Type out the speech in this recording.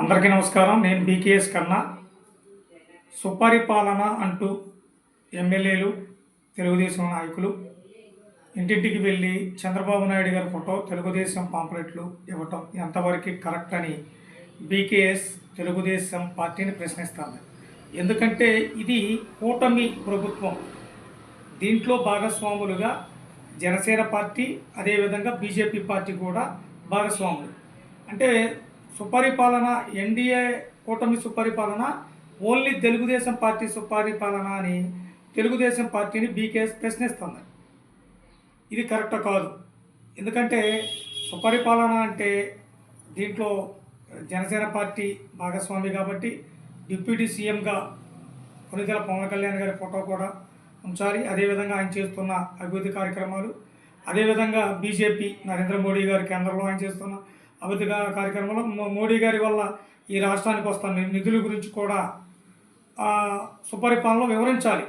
అందరికీ నమస్కారం. నేను బీకేఎస్ కన్నా. సుపరిపాలన అంటూ ఎమ్మెల్యేలు, తెలుగుదేశం నాయకులు ఇంటింటికి వెళ్ళి చంద్రబాబు నాయుడు గారి ఫోటో, తెలుగుదేశం పాంప్లెట్లు ఇవ్వటం ఎంతవరకు కరెక్ట్ అని బీకేఎస్ తెలుగుదేశం పార్టీని ప్రశ్నిస్తుంది. ఎందుకంటే ఇది కూటమి ప్రభుత్వం. దీంట్లో భాగస్వాములుగా జనసేన పార్టీ, అదేవిధంగా బీజేపీ పార్టీ కూడా భాగస్వాములు. అంటే సుపరిపాలన, ఎన్డీఏ కూటమి సుపరిపాలన, ఓన్లీ తెలుగుదేశం పార్టీ సుపరిపాలన అని తెలుగుదేశం పార్టీని బీకేఎస్ ప్రశ్నిస్తుంది. ఇది కరెక్ట్ కాదు. ఎందుకంటే సుపరిపాలన అంటే దీంట్లో జనసేన పార్టీ భాగస్వామి కాబట్టి డిప్యూటీ సీఎంగా కొనిదెల పవన్ కళ్యాణ్ గారి ఫోటో కూడా ఉంచాలి. అదేవిధంగా ఆయన చేస్తున్న అభివృద్ధి కార్యక్రమాలు, అదేవిధంగా బీజేపీ నరేంద్ర మోడీ గారి కేంద్రంలో ఆయన చేస్తున్న అభివృద్ధి కార్యక్రమంలో మోడీ గారి వల్ల ఈ రాష్ట్రానికి వస్తున్న నిధుల గురించి కూడా సుపరిపాలనలో వివరించాలి.